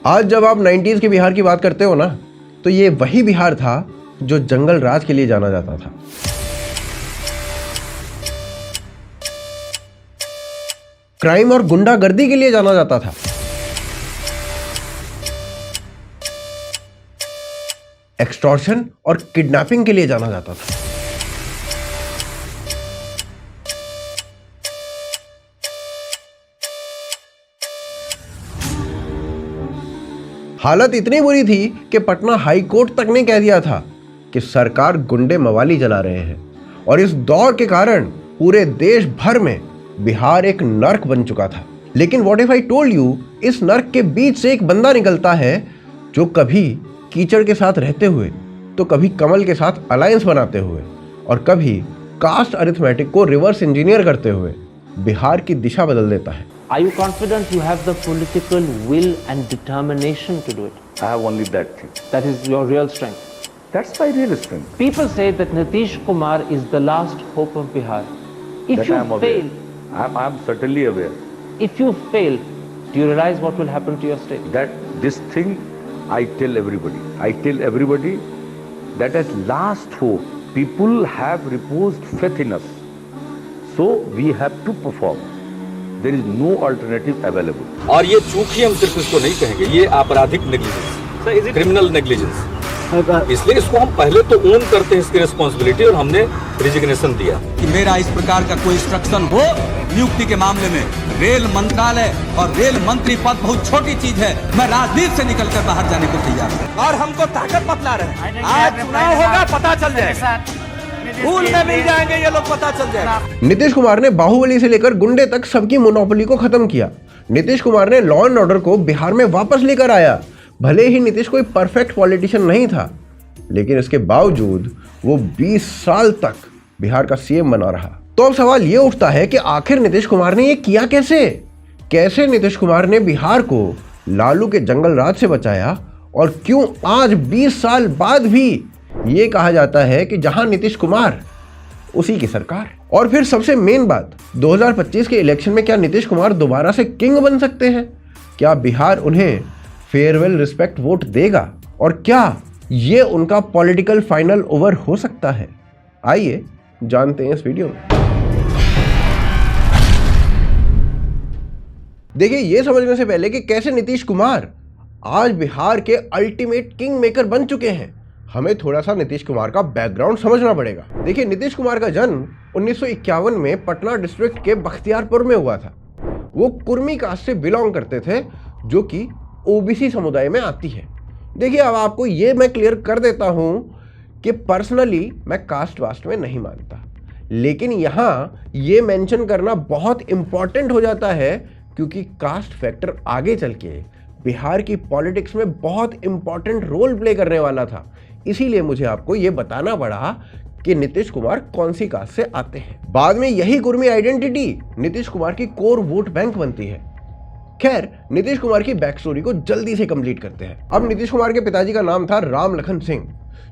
आज जब आप 90s के बिहार की बात करते हो ना, तो ये वही बिहार था जो जंगल राज के लिए जाना जाता था। क्राइम और गुंडागर्दी के लिए जाना जाता था। एक्सटॉर्शन और किडनैपिंग के लिए जाना जाता था। हालत इतनी बुरी थी कि पटना हाई कोर्ट तक ने कह दिया था कि सरकार गुंडे मवाली जला रहे हैं, और इस दौर के कारण पूरे देश भर में बिहार एक नर्क बन चुका था। लेकिन what if I told you, इस नर्क के बीच से एक बंदा निकलता है जो कभी कीचड़ के साथ रहते हुए, तो कभी कमल के साथ अलायंस बनाते हुए, और कभी कास्ट अरिथमेटिक को रिवर्स इंजीनियर करते हुए बिहार की दिशा बदल देता है। Are you confident you have the political will and determination to do it? I have only that thing. That is your real strength. That's my real strength. People say that Nitish Kumar is the last hope of Bihar. If That you I am aware. fail, I am certainly aware if you fail, do you realize what will happen to your state? that this thing I tell everybody. I tell everybody that as last hope, people have reposed faith in us. So we have to perform. There is no alternative available. और ये चूक ही हम सिर्फ इसको नहीं कहेंगे, ये आपराधिक नेग्लिजेंस, क्रिमिनल नेग्लिजेंस। इसलिए इसको हम पहले तो ओन करते हैं इसकी रिस्पॉन्सिबिलिटी, और हमने रिजिग्नेशन दिया कि मेरा इस प्रकार का कोई इंस्ट्रक्शन हो नियुक्ति के मामले में। रेल मंत्रालय और रेल मंत्री पद बहुत छोटी चीज है, मैं राजनीति से निकलकर बाहर जाने को तैयार हूं। और हमको ताकत बतला रहे हैं, आज चुनाव होगा पता चल जाएगा, फूल में मिल जाएंगे ये लोग, पता चल जाएगा। नीतीश कुमार ने बाहुबली से लेकर गुंडे तक सबकी मोनोपोली को खत्म किया। नीतीश कुमार ने लॉ एंड ऑर्डर को बिहार में वापस लेकर आया। भले ही नीतीश कोई परफेक्ट पॉलिटिशियन नहीं था, लेकिन इसके बावजूद वो 20 साल तक बिहार का सीएम बना रहा। तो अब सवाल ये उठता है कि आखिर नीतीश कुमार ने ये किया कैसे नीतीश कुमार ने बिहार को लालू के जंगल राज से बचाया, और क्यों आज 20 साल बाद भी ये कहा जाता है कि जहां नीतीश कुमार उसी की सरकार। और फिर सबसे मेन बात, 2025 के इलेक्शन में क्या नीतीश कुमार दोबारा से किंग बन सकते हैं? क्या बिहार उन्हें फेयरवेल रिस्पेक्ट वोट देगा, और क्या ये उनका पॉलिटिकल फाइनल ओवर हो सकता है? आइए जानते हैं इस वीडियो में। देखिए, ये समझने से पहले कि कैसे नीतीश कुमार आज बिहार के अल्टीमेट किंग मेकर बन चुके हैं, हमें थोड़ा सा नीतीश कुमार का बैकग्राउंड समझना पड़ेगा। देखिए, नीतीश कुमार का जन्म 1951 में पटना डिस्ट्रिक्ट के बख्तियारपुर में हुआ था। वो कुर्मी कास्ट से बिलोंग करते थे, जो कि ओबीसी समुदाय में आती है। देखिए, अब आपको ये मैं क्लियर कर देता हूं कि पर्सनली मैं कास्ट वास्ट में नहीं मानता, लेकिन यहाँ ये मेंशन करना बहुत इंपॉर्टेंट हो जाता है, क्योंकि कास्ट फैक्टर आगे चल के बिहार की पॉलिटिक्स में बहुत इंपॉर्टेंट रोल प्ले करने वाला था। इसीलिए मुझे आपको ये बताना पड़ा कि नीतीश कुमार कौन सी कास्ट से आते हैं। बाद में यही कुर्मी आइडेंटिटी नीतीश कुमार की कोर वोट बैंक बनती है। खैर, नीतीश कुमार की बैक स्टोरी को जल्दी से कंप्लीट करते हैं। अब नीतीश कुमार के पिताजी का नाम था राम लखन सिंह,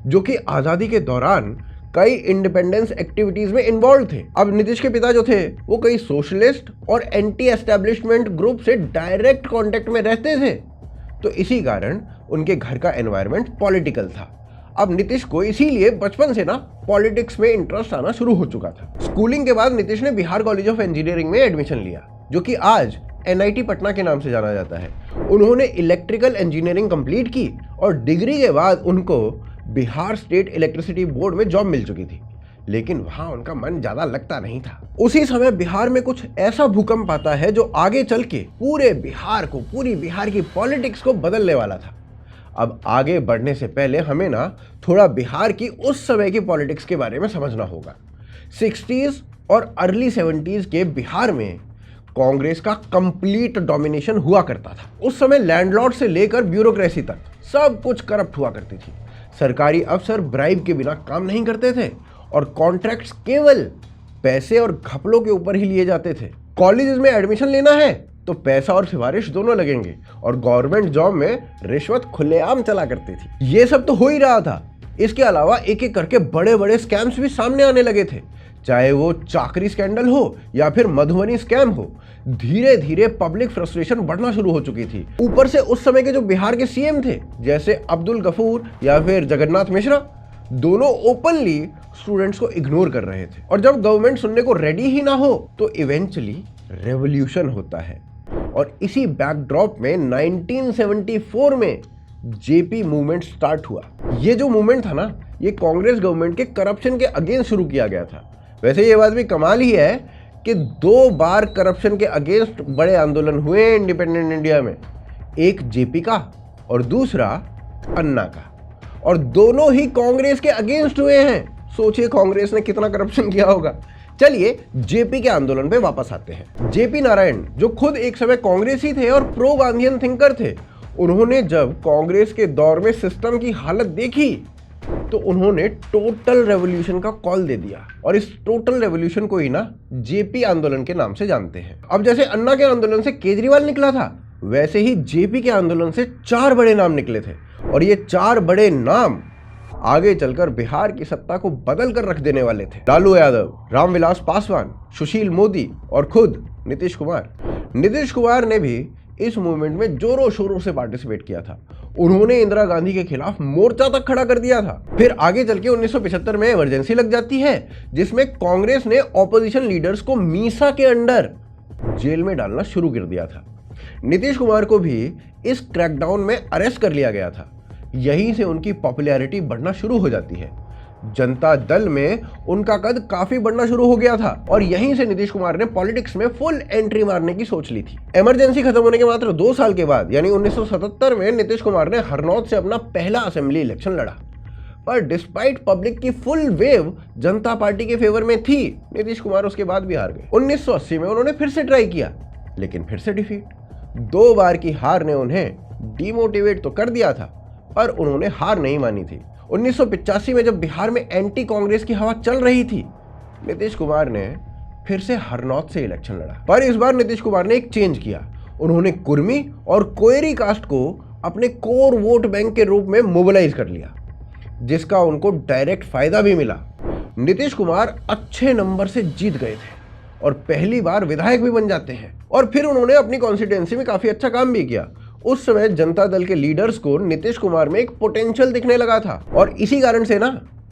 जो कि आजादी के दौरान कई इंडिपेंडेंस एक्टिविटीज में इन्वॉल्व थे। अब नीतीश के पिता जो थे वो कई सोशलिस्ट और एंटी एस्टेब्लिशमेंट ग्रुप से डायरेक्ट कांटेक्ट में रहते थे, तो इसी कारण उनके घर का एनवायरनमेंट पॉलिटिकल था। अब नीतीश को इसीलिए बचपन से ना पॉलिटिक्स में इंटरेस्ट आना शुरू हो चुका था। स्कूलिंग के बाद नीतीश ने बिहार कॉलेज ऑफ इंजीनियरिंग में एडमिशन लिया, जो कि आज NIT पटना के नाम से जाना जाता है। उन्होंने इलेक्ट्रिकल इंजीनियरिंग कंप्लीट की, और डिग्री के बाद उनको बिहार स्टेट इलेक्ट्रिसिटी बोर्ड में जॉब मिल चुकी थी, लेकिन वहां उनका मन ज्यादा लगता नहीं था। उसी समय बिहार में कुछ ऐसा भूकंप आता है जो आगे चल के पूरे बिहार को, पूरी बिहार की पॉलिटिक्स को बदलने वाला था। अब आगे बढ़ने से पहले हमें ना थोड़ा बिहार की उस समय की पॉलिटिक्स के बारे में समझना होगा। 60s और अर्ली 70s के बिहार में कांग्रेस का कंप्लीट डोमिनेशन हुआ करता था। उस समय लैंडलॉर्ड से लेकर ब्यूरोक्रेसी तक सब कुछ करप्ट हुआ करती थी। सरकारी अफसर ब्राइब के बिना काम नहीं करते थे, और कॉन्ट्रैक्ट्स केवल पैसे और घपलों के ऊपर ही लिए जाते थे। कॉलेजेस में एडमिशन लेना है तो पैसा और सिफारिश दोनों लगेंगे, और गवर्नमेंट जॉब में रिश्वत खुलेआम चला करती थी। ये सब तो हो ही रहा था, इसके अलावा एक एक करके बड़े बड़े स्कैम्स भी सामने आने लगे थे। चाहे वो चाकरी स्कैंडल हो या फिर मधुबनी स्कैम हो, धीरे धीरे पब्लिक फ्रस्ट्रेशन बढ़ना शुरू हो चुकी थी। ऊपर से उस समय के जो बिहार के सीएम थे जैसे अब्दुल गफूर या फिर जगन्नाथ मिश्रा, दोनों ओपनली स्टूडेंट्स को इग्नोर कर रहे थे। और जब गवर्नमेंट सुनने को रेडी ही ना हो तो इवेंचुअली रेवोल्यूशन होता है। और इसी बैकड्रॉप में 1974 में जेपी मूवमेंट स्टार्ट हुआ। ये जो मूवमेंट था ना, ये कांग्रेस गवर्नमेंट के करप्शन के अगेंस्ट शुरू किया गया था। वैसे ये बात भी कमाल ही है कि 2 बार करप्शन के अगेंस्ट बड़े आंदोलन हुए इंडिपेंडेंट इंडिया में, एक जेपी का और दूसरा अन्ना का, और दोनों ही कांग्रेस के अगेंस्ट हुए हैं। सोचिए कांग्रेस ने कितना करप्शन किया होगा। चलिए जेपी के आंदोलन पे वापस आते हैं। जेपी नारायण जो खुद एक समय कांग्रेसी थे और प्रो गांधीयन थिंकर थे, उन्होंने जब कांग्रेस के दौर में सिस्टम की हालत देखी तो उन्होंने टोटल रेवोल्यूशन का कॉल दे दिया। और इस टोटल रेवोल्यूशन को ही ना जेपी आंदोलन के नाम से जानते हैं। अब जैसे अन्ना के आंदोलन से केजरीवाल निकला था, वैसे ही जेपी के आंदोलन से 4 बड़े नाम निकले थे। और ये 4 बड़े नाम आगे चलकर बिहार की सत्ता को बदल कर रख देने वाले थे। लालू यादव, रामविलास पासवान, सुशील मोदी और खुद नीतीश कुमार। नीतीश कुमार ने भी इस मूवमेंट में जोरों शोरों से पार्टिसिपेट किया था। उन्होंने इंदिरा गांधी के खिलाफ मोर्चा तक खड़ा कर दिया था। फिर आगे चल के 1975 में इमरजेंसी लग जाती है, जिसमें कांग्रेस ने ऑपोजिशन लीडर्स को मीसा के अंडर जेल में डालना शुरू कर दिया था। नीतीश कुमार को भी इस क्रैकडाउन में अरेस्ट कर लिया गया था। यहीं से उनकी पॉपुलैरिटी बढ़ना शुरू हो जाती है। जनता दल में उनका कद काफी बढ़ना शुरू हो गया था और यहीं से नीतीश कुमार ने पॉलिटिक्स में फुल एंट्री मारने की सोच ली थी। इमरजेंसी खत्म होने के मात्र 2 साल के बाद यानी 1977 में नीतीश कुमार ने हरनौत से अपना पहला असेंबली इलेक्शन लड़ा। पर डिस्पाइट पब्लिक की फुल वेव जनता पार्टी के फेवर में थी, नीतीश कुमार उसके बाद भी हार गए। 1980 में उन्होंने फिर से ट्राई किया, लेकिन फिर से डिफीट। 2 बार की हार ने उन्हें डिमोटिवेट तो कर दिया था, पर उन्होंने हार नहीं मानी थी। 1985 में जब बिहार में एंटी कांग्रेस की हवा चल रही थी, नीतीश कुमार ने फिर से हरनौत से इलेक्शन लड़ा। पर इस बार नीतीश कुमार ने एक चेंज किया। उन्होंने कुर्मी और कोयरी कास्ट को अपने कोर वोट बैंक के रूप में मोबिलाइज कर लिया, जिसका उनको डायरेक्ट फायदा भी मिला। नीतीश कुमार अच्छे नंबर से जीत गए थे और पहली बार विधायक भी बन जाते हैं। और फिर उन्होंने अपनी कॉन्स्टिट्यूएंसी में काफी अच्छा काम भी किया। उस समय जनता दल के लीडर्स को नीतीश कुमार में एक पोटेंशियल दिखने लगा था और इसी कारण से ना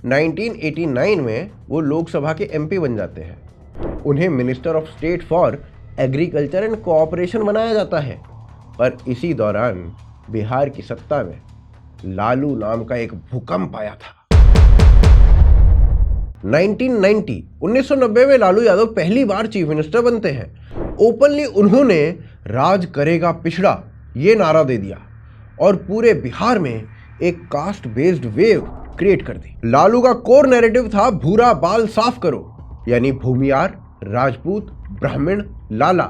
1989 में वो लोकसभा के एमपी बन जाते हैं। उन्हें minister of state for agriculture and cooperation बनाया जाता है। पर इसी दौरान बिहार की सत्ता में लालू नाम का एक भूकंप आया था। 1990 में लालू यादव पहली बार चीफ मिनिस्टर बनते हैं। ओपनली उन्होंने राज करेगा पिछड़ा ये नारा दे दिया और पूरे बिहार में एक कास्ट बेस्ड वेव क्रिएट कर दी। लालू का कोर नैरेटिव था भूरा बाल साफ करो, यानी भूमियार, राजपूत, ब्राह्मण, लाला,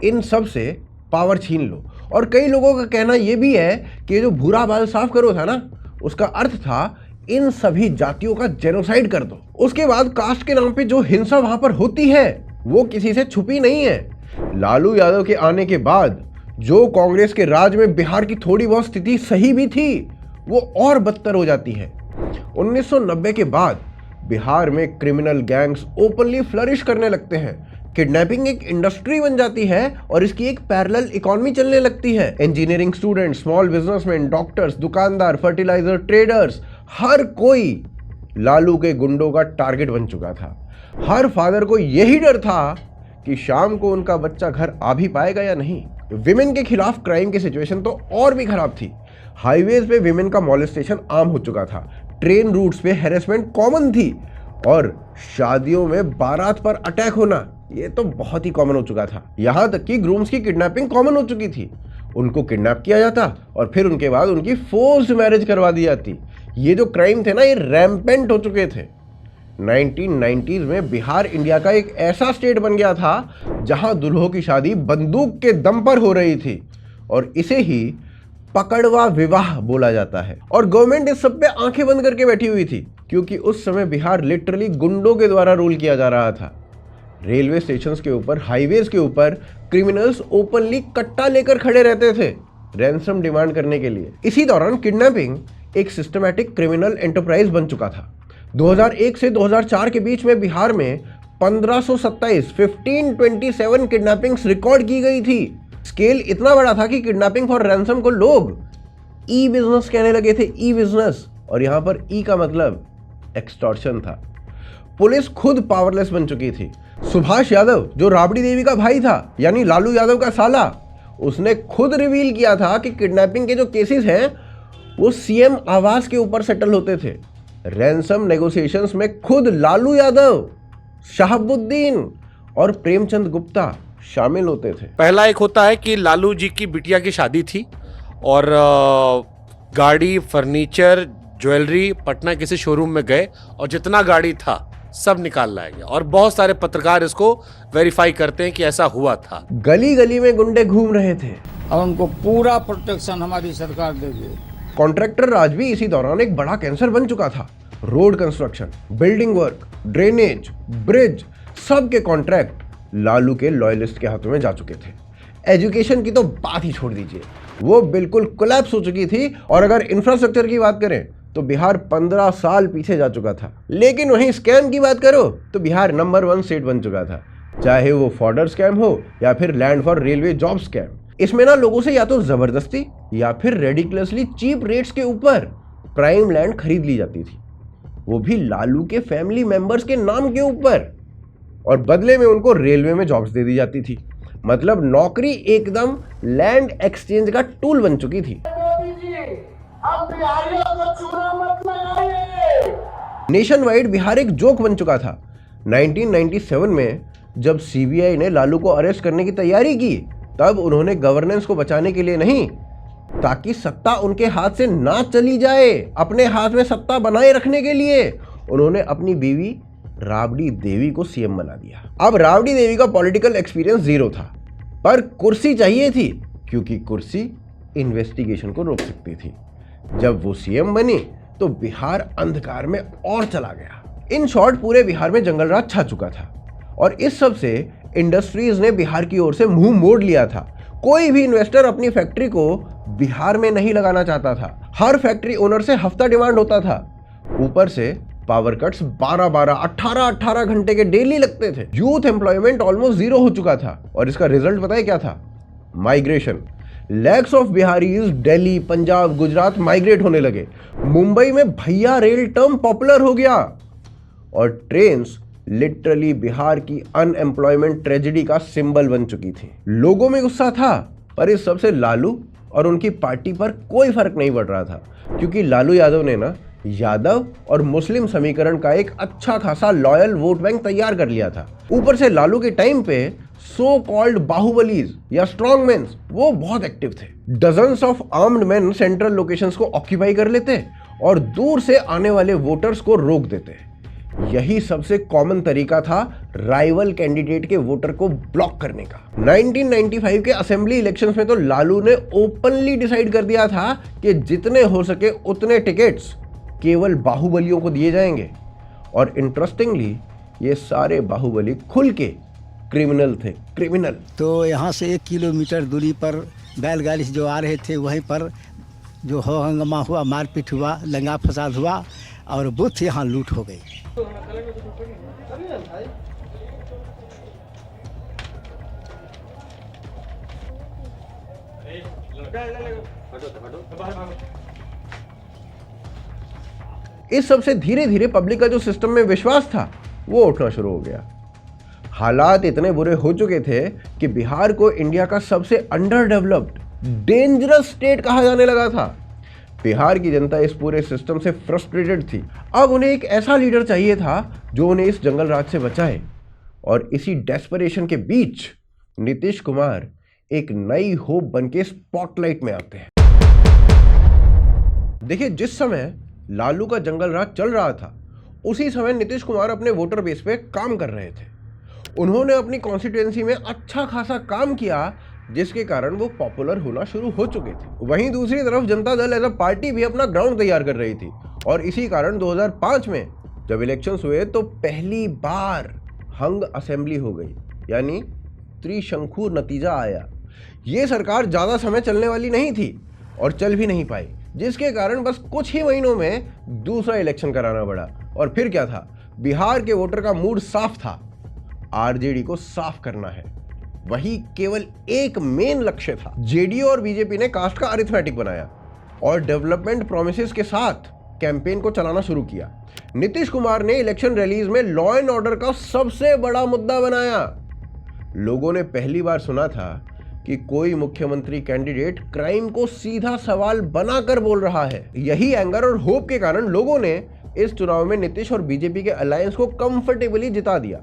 इन सब से पावर छीन लो। और कई लोगों का कहना यह भी है कि जो भूरा बाल साफ करो था ना, उसका अर्थ था इन सभी जातियों का जेनोसाइड कर दो। उसके बाद कास्ट के नाम पे जो हिंसा वहां पर होती है वो किसी से छुपी नहीं है। लालू यादव के आने के बाद जो कांग्रेस के राज में बिहार की थोड़ी बहुत स्थिति सही भी थी, वो और बदतर हो जाती है। 1990 के बाद बिहार में क्रिमिनल गैंग्स ओपनली फ्लरिश करने लगते हैं। किडनैपिंग एक इंडस्ट्री बन जाती है और इसकी एक पैरेलल इकोनॉमी चलने लगती है। Engineering student, small businessman, doctors, दुकानदार, फर्टिलाइजर ट्रेडर्स, हर कोई लालू के गुंडों का टारगेट बन चुका था। हर फादर को यही डर था कि शाम को उनका बच्चा घर आ भी पाएगा या नहीं। विमेन के खिलाफ क्राइम की सिचुएशन तो और भी खराब थी। हाईवेज पे विमेन का मॉलेस्टेशन आम हो चुका था, ट्रेन रूट्स पे हैरेसमेंट कॉमन थी और शादियों में बारात पर अटैक होना ये तो बहुत ही कॉमन हो चुका था। यहां तक कि ग्रूम्स की किडनैपिंग कॉमन हो चुकी थी। उनको किडनैप किया जाता और फिर उनके बाद उनकी फोर्स्ड मैरिज करवा दी जाती। ये जो क्राइम थे ना, ये रैम्पेंट हो चुके थे। 1990s में बिहार इंडिया का एक ऐसा स्टेट बन गया था जहां दुल्हों की शादी बंदूक के दम पर हो रही थी और इसे ही पकड़वा विवाह बोला जाता है। और गवर्नमेंट इस सब पे आंखें बंद करके बैठी हुई थी क्योंकि उस समय बिहार लिटरली गुंडों के द्वारा रूल किया जा रहा था। रेलवे स्टेशंस के ऊपर, हाईवेज के ऊपर क्रिमिनल्स ओपनली कट्टा लेकर खड़े रहते थे रैंसम डिमांड करने के लिए। इसी दौरान किडनैपिंग एक सिस्टमैटिक क्रिमिनल एंटरप्राइज बन चुका था। 2001 से 2004 के बीच में बिहार में 1527 किडनैपिंग्स रिकॉर्ड की गई थी। स्केल इतना बड़ा था कि किडनैपिंग फॉर रैंसम को लोग ई बिजनेस कहने लगे थे, ई बिजनेस। और यहां पर ई का मतलब एक्सटॉर्शन था। पुलिस खुद पावरलेस बन चुकी थी। सुभाष यादव जो राबड़ी देवी का भाई था, यानी लालू यादव का साला, उसने खुद रिवील किया था कि किडनैपिंग के जो केसेस हैं वो सीएम आवास के ऊपर सेटल होते थे। रैंसम नेगोशिएशंस में खुद लालू यादव, शहाबुद्दीन और प्रेमचंद गुप्ता शामिल होते थे। पहला एक होता है कि लालू जी की बिटिया की शादी थी और गाड़ी, फर्नीचर, ज्वेलरी पटना किसी शोरूम में गए और जितना गाड़ी था सब निकाल लाया गया। और बहुत सारे पत्रकार इसको वेरीफाई करते हैं कि ऐसा हुआ था। गली गली में गुंडे घूम रहे थे और उनको पूरा प्रोटेक्शन हमारी सरकार देगी। कॉन्ट्रैक्टर राज भी इसी दौरान एक बड़ा कैंसर बन चुका था। Road construction, building work, drainage, bridge, सब के कॉन्ट्रैक्ट लालू के लॉयलिस्ट के हाथों में जा चुके थे। एजुकेशन की तो बात ही छोड़ दीजिए, वो बिल्कुल कोलैप्स हो चुकी थी। और अगर इंफ्रास्ट्रक्चर की बात करें तो बिहार 15 साल पीछे जा चुका था। लेकिन वहीं स्कैम की बात करो तो बिहार नंबर 1 स्टेट बन चुका था, चाहे वो फॉर्डर स्कैम हो या फिर land for railway job scam. इसमें ना लोगों से या तो जबरदस्ती या फिर रेडिकुलसली चीप रेट्स के ऊपर प्राइम लैंड खरीद ली जाती थी, वो भी लालू के फैमिली मेंबर्स के नाम के ऊपर, और बदले में उनको रेलवे में जॉब्स दे दी जाती थी। मतलब नौकरी एकदम लैंड एक्सचेंज का टूल बन चुकी थी। नेशन वाइड बिहार एक जोक बन चुका था। 1997 में जब सीबीआई ने लालू को अरेस्ट करने की तैयारी की, तब उन्होंने गवर्नेंस को बचाने के लिए नहीं, ताकि सत्ता उनके हाथ से ना चली जाए, अपने हाथ में सत्ता बनाए रखने के लिए उन्होंने अपनी बीवी राबड़ी देवी को सीएम बना दिया। अब राबड़ी देवी का पॉलिटिकल एक्सपीरियंस 0 था, पर कुर्सी चाहिए थी, क्योंकि कुर्सी इन्वेस्टिगेशन को रोक सकती थी। जब वो सीएम बनी तो बिहार अंधकार में और चला गया। इन शॉर्ट पूरे बिहार में जंगल राज छा चुका था और इस सब से इंडस्ट्रीज ने बिहार की ओर से मुंह मोड़ लिया था। कोई भी इन्वेस्टर अपनी फैक्ट्री को बिहार में नहीं लगाना चाहता था। हर फैक्ट्री ओनर से हफ्ता डिमांड होता था। ऊपर से पावर कट्स 12-12, 18-18 घंटे के डेली लगते थे। यूथ एम्प्लॉयमेंट ऑलमोस्ट 0 हो चुका था और इसका रिजल्ट पता है क्या था? Migration. Lakhs of Bihari's Delhi, Punjab, Gujarat migrate होने लगे। मुंबई में भैया रेल टर्म पॉपुलर हो गया और ट्रेन्स लिटरली बिहार की अनएम्प्लॉयमेंट ट्रेजेडी का सिंबल बन चुकी थी। लोगों में गुस्सा था, पर इस सबसे लालू और उनकी पार्टी पर कोई फर्क नहीं पड़ रहा था, क्योंकि लालू यादव ने ना यादव और मुस्लिम समीकरण का एक अच्छा खासा लॉयल वोट बैंक तैयार कर लिया था। ऊपर से लालू के टाइम पे सो कॉल्ड बाहुबलीज या स्ट्रॉन्ग मैन वो बहुत एक्टिव थे। Dozens of armed man central locations को ऑक्यूपाई कर लेते और दूर से आने वाले वोटर्स को रोक देते। यही सबसे कॉमन तरीका था राइवल कैंडिडेट के वोटर को ब्लॉक करने का। 1995 के असेंबली इलेक्शंस में तो लालू ने ओपनली डिसाइड कर दिया था कि जितने हो सके उतने टिकट्स केवल बाहुबलियों को दिए जाएंगे। और इंटरेस्टिंगली ये सारे बाहुबली खुल के क्रिमिनल थे, क्रिमिनल। तो यहाँ से 1 किलोमीटर दूरी पर बैलगाड़ी से जो आ रहे थे, वहीं पर जो हो हंगामा हुआ, मारपीट हुआ, दंगा फसाद हुआ और बूथ यहाँ लूट हो गई। इस सबसे धीरे धीरे पब्लिक का जो सिस्टम में विश्वास था वो उठना शुरू हो गया। हालात इतने बुरे हो चुके थे कि बिहार को इंडिया का सबसे अंडर डेवलप्ड डेंजरस स्टेट कहा जाने लगा था। बिहार की जनता इस पूरे सिस्टम से फ्रस्ट्रेटेड थी। अब उन्हें एक ऐसा लीडर चाहिए था जो उन्हें इस जंगल राज से बचाए। और इसी डेस्परेशन के बीच नीतीश कुमार एक नई होप बनके स्पॉटलाइट में आते हैं। देखिए, जिस समय लालू का जंगल राज चल रहा था, उसी समय नीतीश कुमार अपने वोटर बेस पे काम कर रहे थे। उन्होंने अपनी कॉन्स्टिट्यूएंसी में अच्छा खासा काम किया, जिसके कारण वो पॉपुलर होना शुरू हो चुके थे। वहीं दूसरी तरफ Janata Dal as a party भी अपना ग्राउंड तैयार कर रही थी और इसी कारण 2005 में जब इलेक्शंस हुए तो पहली बार हंग असेंबली हो गई, यानी त्रिशंकु नतीजा आया। ये सरकार ज़्यादा समय चलने वाली नहीं थी और चल भी नहीं पाई, जिसके कारण बस कुछ ही महीनों में दूसरा इलेक्शन कराना पड़ा और फिर क्या था, बिहार के वोटर का मूड साफ था, आरजेडी को साफ करना है। वही केवल एक मेन लक्ष्य था। जेडीयू और बीजेपी ने कास्ट का अरिथमेटिक बनाया और डेवलपमेंट प्रोमिसेस के साथ कैंपेन को चलाना शुरू किया। नीतीश कुमार ने इलेक्शन रैलीज में लॉ एंड ऑर्डर का सबसे बड़ा मुद्दा बनाया। लोगों ने पहली बार सुना था कि कोई मुख्यमंत्री कैंडिडेट क्राइम को सीधा सवाल बनाकर बोल रहा है। यही एंगर और होप के कारण लोगों ने इस चुनाव में नीतीश और बीजेपी के अलायंस को कंफर्टेबली जिता दिया।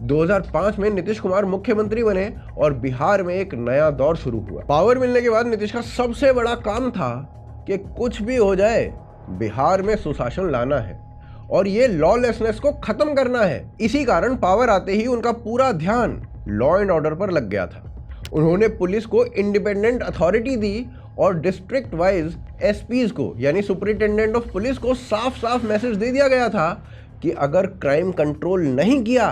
2005 में नीतीश कुमार मुख्यमंत्री बने और बिहार में एक नया दौर शुरू हुआ। पावर मिलने के बाद नीतीश का सबसे बड़ा काम था कि कुछ भी हो जाए बिहार में सुशासन लाना है और ये लॉलेसनेस को खत्म करना है। इसी कारण पावर आते ही उनका पूरा ध्यान लॉ एंड ऑर्डर पर लग गया था। उन्होंने पुलिस को इंडिपेंडेंट अथॉरिटी दी और डिस्ट्रिक्ट वाइज एसपीज को यानी सुपरिटेंडेंट ऑफ पुलिस को साफ साफ मैसेज दे दिया गया था कि अगर क्राइम कंट्रोल नहीं किया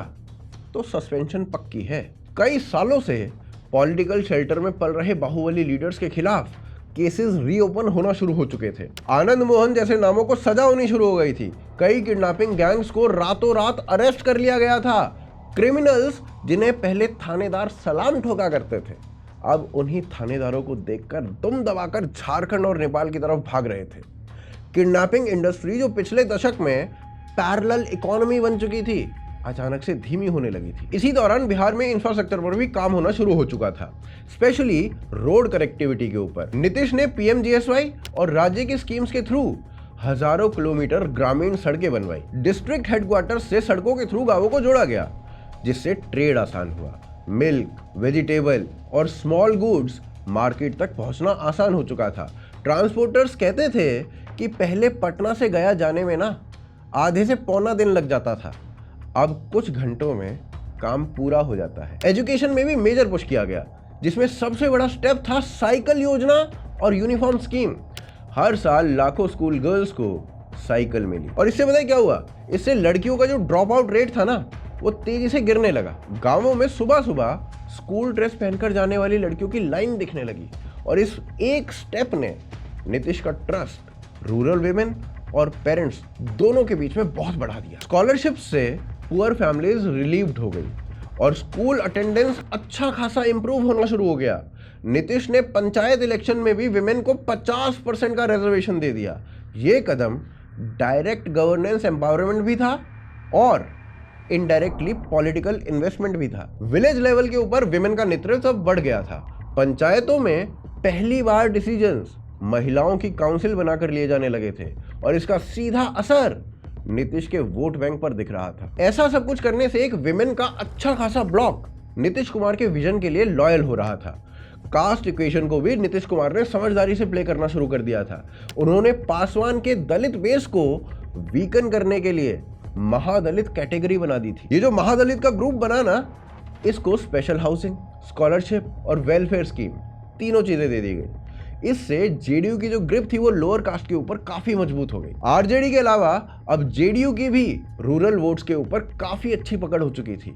तो सस्पेंशन पक्की है। कई सालों से पॉलिटिकल शेल्टर में पल रहे बाहुबली लीडर्स के खिलाफ केसेस रीओपन होना शुरू हो चुके थे। आनंद मोहन जैसे नामों को सजा होनी शुरू हो गई थी। कई किडनैपिंग गैंग्स को रातों रात अरेस्ट कर लिया गया था। क्रिमिनल्स जिन्हें पहले थानेदार सलाम ठोका करते थे, अब उन्हीं थानेदारों को देखकर दुम दबाकर झारखंड और नेपाल की तरफ भाग रहे थे। किडनैपिंग इंडस्ट्री जो पिछले दशक में पैरेलल इकोनॉमी बन चुकी थी, अचानक से धीमी होने लगी थी। इसी दौरान बिहार में इंफ्रास्ट्रक्चर पर भी काम होना शुरू हो चुका था, स्पेशली रोड कनेक्टिविटी के ऊपर। नीतीश ने पीएमजीएसवाई और राज्य की स्कीम्स के थ्रू हजारों किलोमीटर ग्रामीण सड़कें बनवाई। डिस्ट्रिक्ट हेडक्वार्टर से सड़कों के थ्रू गांवों को जोड़ा गया, जिससे ट्रेड आसान हुआ। मिल्क, वेजिटेबल और स्मॉल गुड्स मार्केट तक पहुंचना आसान हो चुका था। ट्रांसपोर्टर्स कहते थे कि पहले पटना से गया जाने में ना आधे से पौना दिन लग जाता था, अब कुछ घंटों में काम पूरा हो जाता है। एजुकेशन में भी मेजर पुश किया गया, जिसमें सबसे बड़ा स्टेप था साइकिल योजना और यूनिफॉर्म स्कीम। हर साल लाखों स्कूल गर्ल्स को साइकिल मिली और इससे पता है क्या हुआ, इससे लड़कियों का जो ड्रॉप आउट रेट था ना वो तेजी से गिरने लगा। गांवों में सुबह सुबह स्कूल ड्रेस पहनकर जाने वाली लड़कियों की लाइन दिखने लगी और इस एक स्टेप ने नीतीश का ट्रस्ट रूरल विमेन और पेरेंट्स दोनों के बीच में बहुत बढ़ा दिया। स्कॉलरशिप से पुअर फैमिलीज रिलीव्ड हो गई और स्कूल अटेंडेंस अच्छा खासा इंप्रूव होना शुरू हो गया। नीतीश ने पंचायत इलेक्शन में भी विमेन को 50% का रिजर्वेशन दे दिया। ये कदम डायरेक्ट गवर्नेंस एम्पावरमेंट भी था और इनडायरेक्टली पॉलिटिकल इन्वेस्टमेंट भी था। विलेज लेवल के ऊपर विमेन का नेतृत्व बढ़ गया था। पंचायतों में पहली बार डिसीजंस महिलाओं की काउंसिल बनाकर लिए जाने लगे थे और इसका सीधा असर नीतीश के वोट बैंक पर दिख रहा था। ऐसा सब कुछ करने से एक विमेन का अच्छा खासा ब्लॉक नीतीश कुमार के विजन के लिए लॉयल हो रहा था। कास्ट इक्वेशन को भी नीतीश कुमार ने समझदारी से प्ले करना शुरू कर दिया था। उन्होंने पासवान के दलित बेस को वीकन करने के लिए महादलित कैटेगरी बना दी थी। ये जो महादलित का ग्रुप बना ना, इसको स्पेशल हाउसिंग, स्कॉलरशिप और वेलफेयर स्कीम तीनों चीजें दे दी गई। इससे जेडीयू की जो ग्रिप थी वो लोअर कास्ट के ऊपर काफी मजबूत हो गई। आरजेडी के अलावा अब जेडीयू की भी रूरल वोट्स के ऊपर काफी अच्छी पकड़ हो चुकी थी।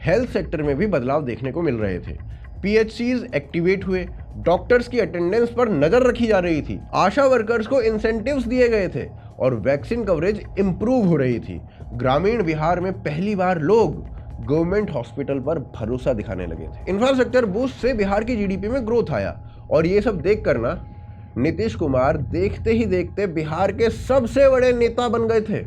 हेल्थ सेक्टर में भी बदलाव देखने को मिल रहे थे। पीएचसीज एक्टिवेट हुए, डॉक्टर्स की अटेंडेंस पर नजर रखी जा रही थी, आशा वर्कर्स को इंसेंटिव्स दिए गए थे और वैक्सीन कवरेज इंप्रूव हो रही थी। ग्रामीण बिहार में पहली बार लोग गवर्नमेंट हॉस्पिटल पर भरोसा दिखाने लगे थे। इंफ्रास्ट्रक्चर बूस्ट से बिहार की जीडीपी में ग्रोथ आया और ये सब देख कर ना नीतीश कुमार देखते ही देखते बिहार के सबसे बड़े नेता बन गए थे।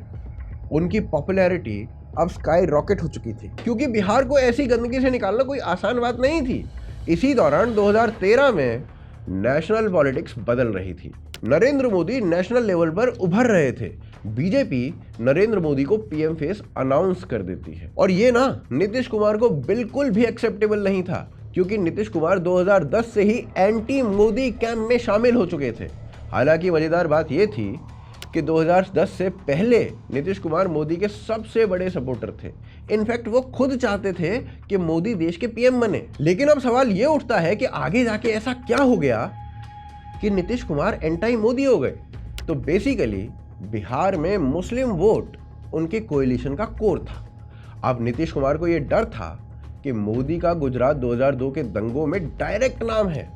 उनकी पॉपुलैरिटी अब स्काई रॉकेट हो चुकी थी, क्योंकि बिहार को ऐसी गंदगी से निकालना कोई आसान बात नहीं थी। इसी दौरान 2013 में नेशनल पॉलिटिक्स बदल रही थी। नरेंद्र मोदी नेशनल लेवल पर उभर रहे थे। बीजेपी नरेंद्र मोदी को पीएम फेस अनाउंस कर देती है और ये ना नीतीश कुमार को बिल्कुल भी एक्सेप्टेबल नहीं था, क्योंकि नीतीश कुमार 2010 से ही एंटी मोदी कैंप में शामिल हो चुके थे। हालांकि मजेदार बात यह थी कि 2010 से पहले नीतीश कुमार मोदी के सबसे बड़े सपोर्टर थे। इनफैक्ट वो खुद चाहते थे कि मोदी देश के पीएम बने। लेकिन अब सवाल ये उठता है कि आगे जाके ऐसा क्या हो गया कि नीतीश कुमार एंटी मोदी हो गए। तो बेसिकली बिहार में मुस्लिम वोट उनके कोएलिशन का कोर था। अब नीतीश कुमार को यह डर था कि मोदी का गुजरात 2002 के दंगों में डायरेक्ट नाम है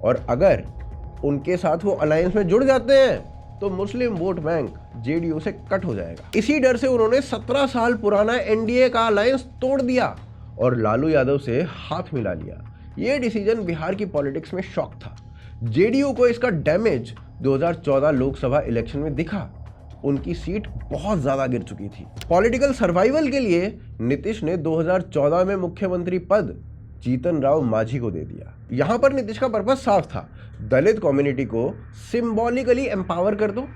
और अगर उनके साथ वो अलायंस में जुड़ जाते हैं तो मुस्लिम वोट बैंक जेडीयू से कट हो जाएगा। इसी डर से उन्होंने 17 साल पुराना एनडीए का अलायंस तोड़ दिया और लालू यादव से हाथ मिला लिया। ये डिसीजन बिहार की पॉलिटिक्स में शॉक था। जेडीयू को इसका डैमेज 2014 लोकसभा इलेक्शन में दिखा। उनकी सीट बहुत ज्यादा गिर चुकी थी। पॉलिटिकल सर्वाइवल के लिए नीतीश ने 2014 में मुख्यमंत्री पद जीतन राव मांझी को दे दिया। यहां पर नीतीश का पर्पस साफ था, दलित कम्युनिटी को सिंबॉलिकली एम्पावर कर दो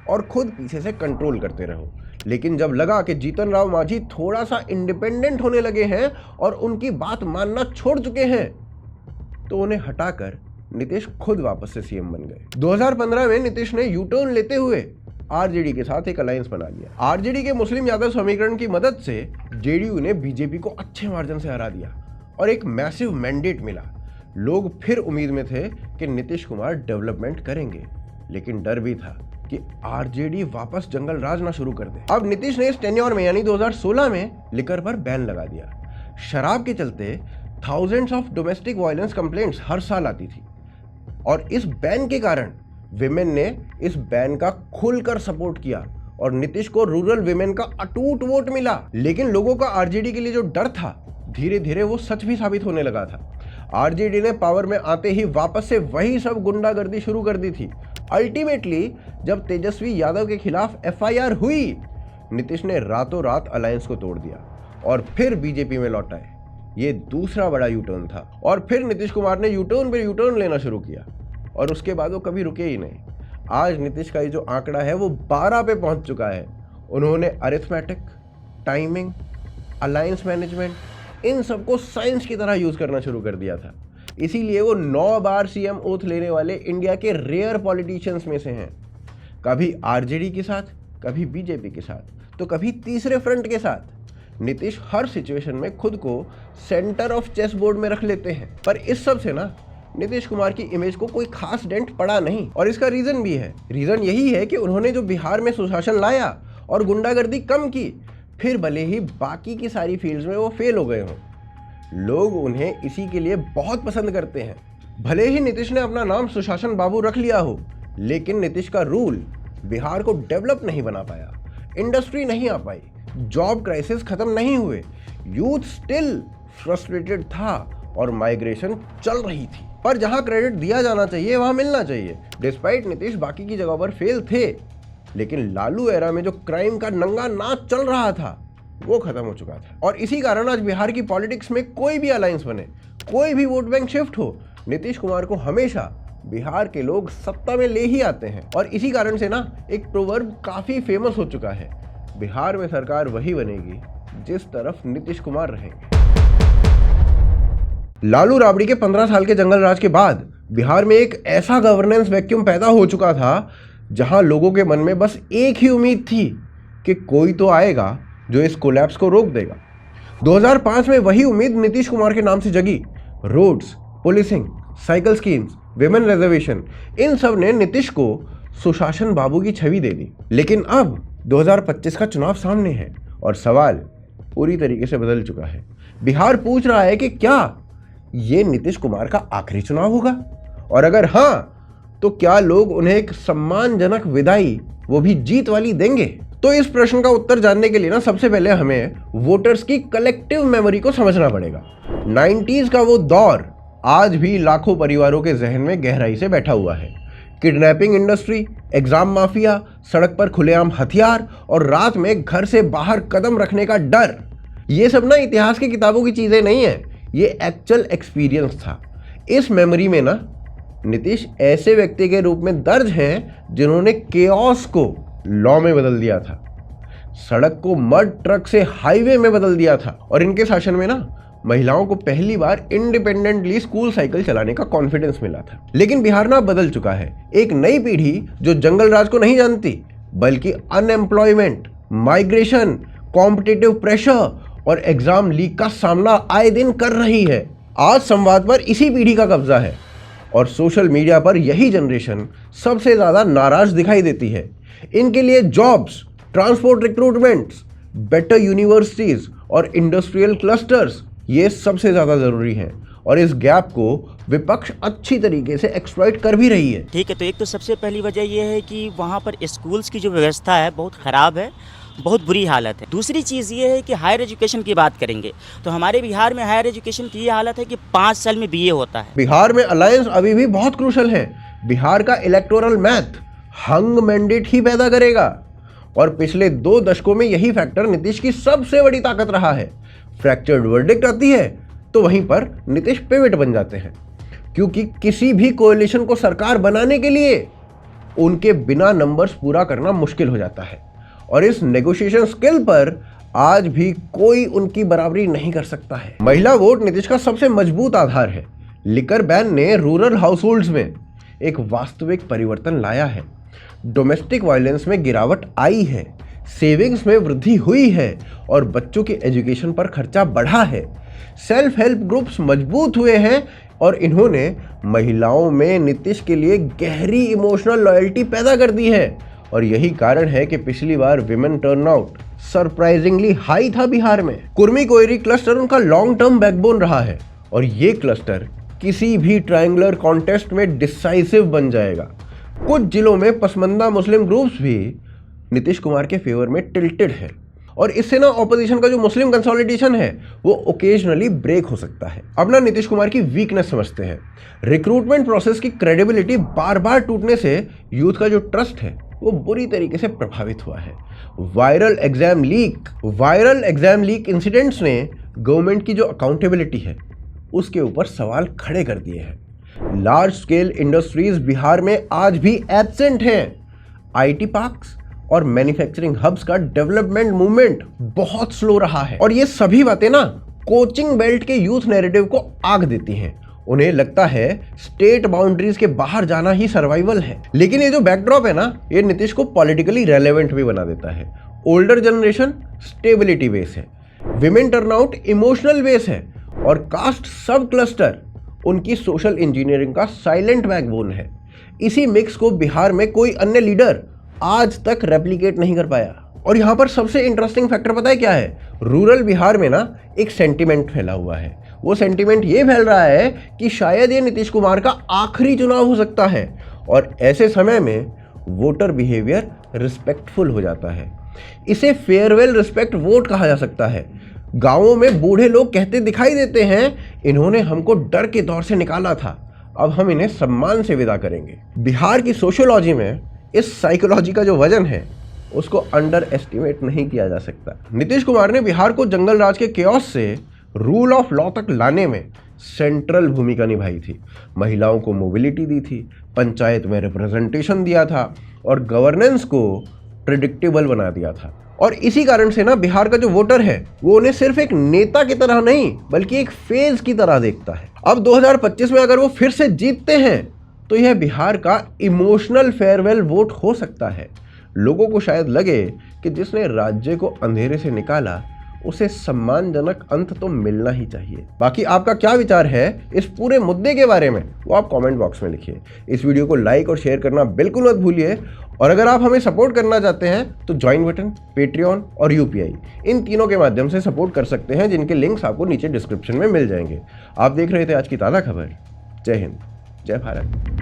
और खुद पीछे से कंट्रोल करते रहो। लेकिन जब लगा कि जीतन राव मांझी थोड़ा सा इंडिपेंडेंट होने लगे हैं और उनकी बात मानना छोड़ चुके हैं, तो उन्हें हटाकर नीतीश खुद वापस से सीएम बन गए। 2015 में नीतीश ने यू टर्न लेते हुए आरजेडी के साथ एक अलायंस बना लिया। आरजेडी के मुस्लिम यादव समीकरण की मदद से जेडीयू ने बीजेपी को अच्छे मार्जिन से हरा दिया और एक मैसिव मैंडेट मिला। लोग फिर उम्मीद में थे कि नीतीश कुमार डेवलपमेंट करेंगे, लेकिन डर भी था कि आरजेडी वापस जंगल राज ना शुरू कर दे। अब नीतीश ने इस टेन्योर में यानी 2016 में लिकर पर बैन लगा दिया। शराब के चलते thousands of domestic violence complaints हर साल आती थी और इस बैन के कारण विमेन ने इस बैन का खुलकर सपोर्ट किया और नीतीश को रूरल विमेन का अटूट वोट मिला। लेकिन लोगों का आरजेडी के लिए जो डर था, धीरे धीरे वो सच भी साबित होने लगा था। आरजेडी ने पावर में आते ही वापस से वही सब गुंडागर्दी शुरू कर दी थी। अल्टीमेटली जब तेजस्वी यादव के खिलाफ एफआईआर हुई, नीतीश ने रातों रात अलायंस को तोड़ दिया और फिर बीजेपी में लौट आए। ये दूसरा बड़ा यूटर्न था और फिर नीतीश कुमार ने यूटर्न पे यूटर्न लेना शुरू किया और उसके बाद वो कभी रुके ही नहीं। आज नीतीश का ये जो आंकड़ा है वो 12 पे पहुंच चुका है। उन्होंने अरिथमेटिक, टाइमिंग, अलायंस मैनेजमेंट, इन सबको साइंस की तरह यूज करना शुरू कर दिया था। इसीलिए वो 9 बार सीएम ओथ लेने वाले इंडिया के रेयर पॉलिटिशियंस में से हैं। कभी आरजेडी के साथ, कभी बीजेपी के साथ, तो कभी तीसरे फ्रंट के साथ। नीतीश हर सिचुएशन में खुद को सेंटर ऑफ चेस बोर्ड में रख लेते हैं। पर इस सब से ना नीतीश कुमार की इमेज को कोई खास डेंट पड़ा नहीं और इसका रीजन भी है। रीजन यही है कि उन्होंने जो बिहार में सुशासन लाया और गुंडागर्दी कम की, फिर भले ही बाकी की सारी फील्ड्स में वो फेल हो गए हों, लोग उन्हें इसी के लिए बहुत पसंद करते हैं। भले ही नीतीश ने अपना नाम सुशासन बाबू रख लिया हो, लेकिन नीतीश का रूल बिहार को डेवलप नहीं बना पाया, इंडस्ट्री नहीं आ पाई, जॉब क्राइसिस खत्म नहीं हुए, यूथ स्टिल फ्रस्ट्रेटेड था और माइग्रेशन चल रही थी। पर जहां क्रेडिट दिया जाना चाहिए वहां मिलना चाहिए। डिस्पाइट नीतीश बाकी की जगह पर फेल थे, लेकिन लालू एरा में जो क्राइम का नंगा नाच चल रहा था वो खत्म हो चुका था। और इसी कारण आज बिहार की पॉलिटिक्स में कोई भी अलायंस बने, कोई भी वोट बैंक शिफ्ट हो, नीतीश कुमार को हमेशा बिहार के लोग सत्ता में ले ही आते हैं। और इसी कारण से ना एक प्रोवर्ब काफी फेमस हो चुका है, बिहार में सरकार वही बनेगी जिस तरफ नीतीश कुमार रहेंगे। लालू राबड़ी के 15 साल के जंगल राज के बाद बिहार में एक ऐसा गवर्नेंस वैक्यूम पैदा हो चुका था जहां लोगों के मन में बस एक ही उम्मीद थी कि कोई तो आएगा जो इस कोलैप्स को रोक देगा। 2005 में वही उम्मीद नीतीश कुमार के नाम से जगी। Roads, policing, cycle schemes, women reservation, इन सब ने नीतीश को सुशासन बाबू की छवि दे दी। लेकिन अब 2025 का चुनाव सामने है और सवाल पूरी तरीके से बदल चुका है। बिहार पूछ रहा है कि क्या ये नीतीश कुमार का आखिरी चुनाव होगा, और अगर हाँ तो क्या लोग उन्हें एक सम्मानजनक विदाई, वो भी जीत वाली, देंगे? तो इस प्रश्न का उत्तर जानने के लिए ना सबसे पहले हमें वोटर्स की कलेक्टिव मेमोरी को समझना पड़ेगा। 90s का वो दौर आज भी लाखों परिवारों के जहन में गहराई से बैठा हुआ है। किडनैपिंग इंडस्ट्री, एग्जाम माफिया, सड़क पर खुलेआम हथियार और रात में घर से बाहर कदम रखने का डर, ये सब ना इतिहास की किताबों की चीजें नहीं है, ये एक्चुअल एक्सपीरियंस था। इस मेमोरी में ना नीतीश ऐसे व्यक्ति के रूप में दर्ज हैं जिन्होंने केओस को लॉ में बदल दिया था, सड़क को मड ट्रक से हाईवे में बदल दिया था, और इनके शासन में ना महिलाओं को पहली बार इंडिपेंडेंटली स्कूल साइकिल चलाने का कॉन्फिडेंस मिला था। लेकिन बिहार ना बदल चुका है। एक नई पीढ़ी जो जंगल राज को नहीं जानती, बल्कि अनएम्प्लॉयमेंट, माइग्रेशन, कॉम्पिटिटिव प्रेशर और एग्जाम लीक का सामना आए दिन कर रही है। आज संवाद पर इसी पीढ़ी का कब्जा है और सोशल मीडिया पर यही जनरेशन सबसे ज्यादा नाराज दिखाई देती है। इनके लिए jobs, transport recruitments, better universities और इंडस्ट्रियल क्लस्टर्स, ये सबसे ज्यादा जरूरी हैं, और इस गैप को विपक्ष अच्छी तरीके से एक्सप्लॉइट कर भी रही है। ठीक है, तो एक तो सबसे पहली वजह यह है कि वहाँ पर स्कूल्स की जो व्यवस्था है बहुत ख़राब है, बहुत बुरी हालत है। दूसरी चीज़ ये है कि हायर एजुकेशन की बात करेंगे तो हमारे बिहार में हायर एजुकेशन की ये हालत है कि 5 साल में BA होता है। बिहार में अलायंस अभी भी बहुत क्रूशल है। बिहार का इलेक्टोरल मैथ हंग मैंडेट ही पैदा करेगा और पिछले 2 दशकों में यही फैक्टर नीतीश की सबसे बड़ी ताकत रहा है। फ्रैक्चर्ड वर्डिक्ट आती है तो वहीं पर नीतीश पिवट बन जाते हैं, क्योंकि किसी भी कोalition को सरकार बनाने के लिए उनके बिना नंबर्स पूरा करना मुश्किल हो जाता है और इस नेगोशिएशन स्किल पर आज भी कोई उनकी बराबरी नहीं कर सकता है। महिला वोट नीतीश का सबसे मजबूत आधार है। लिकर बैन ने रूरल हाउसहोल्ड्स में एक वास्तविक परिवर्तन लाया है। डोमेस्टिक वायलेंस में गिरावट आई है, सेविंग्स में वृद्धि हुई है और बच्चों की एजुकेशन पर खर्चा बढ़ा है। सेल्फ हेल्प ग्रुप्स मजबूत हुए हैं और इन्होंने महिलाओं में नीतीश के लिए गहरी इमोशनल लॉयल्टी पैदा कर दी है और यही कारण है कि पिछली बार विमेन टर्नआउट सरप्राइजिंगली हाई था बिहार में। कुर्मी कोयरी क्लस्टर उनका लॉन्ग टर्म बैकबोन रहा है और ये क्लस्टर किसी भी ट्रायंगुलर कॉन्टेस्ट में डिसाइसिव बन जाएगा। कुछ जिलों में पसमंदा मुस्लिम ग्रुप्स भी नीतीश कुमार के फेवर में टिल्टेड है और इससे ना ऑपोजिशन का जो मुस्लिम कंसोलिडेशन है वो ओकेजनली ब्रेक हो सकता है। अब ना नीतीश कुमार की वीकनेस समझते हैं। रिक्रूटमेंट प्रोसेस की क्रेडिबिलिटी बार बार टूटने से यूथ का जो ट्रस्ट है वो बुरी तरीके से प्रभावित हुआ है। वायरल एग्जाम लीक इंसिडेंट्स ने गवर्नमेंट की जो अकाउंटेबिलिटी है उसके ऊपर सवाल खड़े कर दिए हैं। लार्ज स्केल इंडस्ट्रीज बिहार में आज भी एब्सेंट हैं। IT पार्क्स और मैन्युफैक्चरिंग हब्स का डेवलपमेंट मूवमेंट बहुत स्लो रहा है और ये सभी बातें ना कोचिंग बेल्ट के यूथ नैरेटिव को आग देती हैं। उन्हें लगता है स्टेट बाउंड्रीज के बाहर जाना ही सर्वाइवल है। लेकिन ये जो बैकड्रॉप है ना ये नीतीश को पॉलिटिकली रेलेवेंट भी बना देता है। ओल्डर जनरेशन स्टेबिलिटी बेस है, विमेन टर्नआउट इमोशनल बेस है और कास्ट सब क्लस्टर उनकी सोशल इंजीनियरिंग का साइलेंट बैकबोन है। इसी मिक्स को बिहार में कोई अन्य लीडर आज तक रेप्लिकेट नहीं कर पाया। और यहाँ पर सबसे इंटरेस्टिंग फैक्टर पता है क्या है? रूरल बिहार में ना एक सेंटिमेंट फैला हुआ है। वो सेंटिमेंट ये फैल रहा है कि शायद ये नीतीश कुमार का आखिरी चुनाव हो सकता है और ऐसे समय में वोटर बिहेवियर रिस्पेक्टफुल हो जाता है। इसे फेयरवेल रिस्पेक्ट वोट कहा जा सकता है। गांवों में बूढ़े लोग कहते दिखाई देते हैं, इन्होंने हमको डर के दौर से निकाला था, अब हम इन्हें सम्मान से विदा करेंगे। बिहार की सोशियोलॉजी में इस साइकोलॉजी का जो वजन है उसको अंडर एस्टिमेट नहीं किया जा सकता। नीतीश कुमार ने बिहार को जंगल राज के केओस से रूल ऑफ लॉ तक लाने में सेंट्रल भूमिका निभाई थी। महिलाओं को मोबिलिटी दी थी, पंचायत में रिप्रेजेंटेशन दिया था और गवर्नेंस को प्रिडिक्टेबल बना दिया था। और इसी कारण से ना बिहार का जो वोटर है वो उन्हें सिर्फ एक नेता की तरह नहीं बल्कि एक फेज की तरह देखता है। अब 2025 में अगर वो फिर से जीतते हैं तो यह बिहार का इमोशनल फेयरवेल वोट हो सकता है। लोगों को शायद लगे कि जिसने राज्य को अंधेरे से निकाला उसे सम्मानजनक अंत तो मिलना ही चाहिए। बाकी आपका क्या विचार है इस पूरे मुद्दे के बारे में वो आप कमेंट बॉक्स में लिखिए। इस वीडियो को लाइक और शेयर करना बिल्कुल मत भूलिए और अगर आप हमें सपोर्ट करना चाहते हैं तो ज्वाइन बटन, पेट्रियन और UPI इन तीनों के माध्यम से सपोर्ट कर सकते हैं, जिनके लिंक्स आपको नीचे डिस्क्रिप्शन में मिल जाएंगे। आप देख रहे थे आज की ताज़ा खबर। जय हिंद, जय भारत।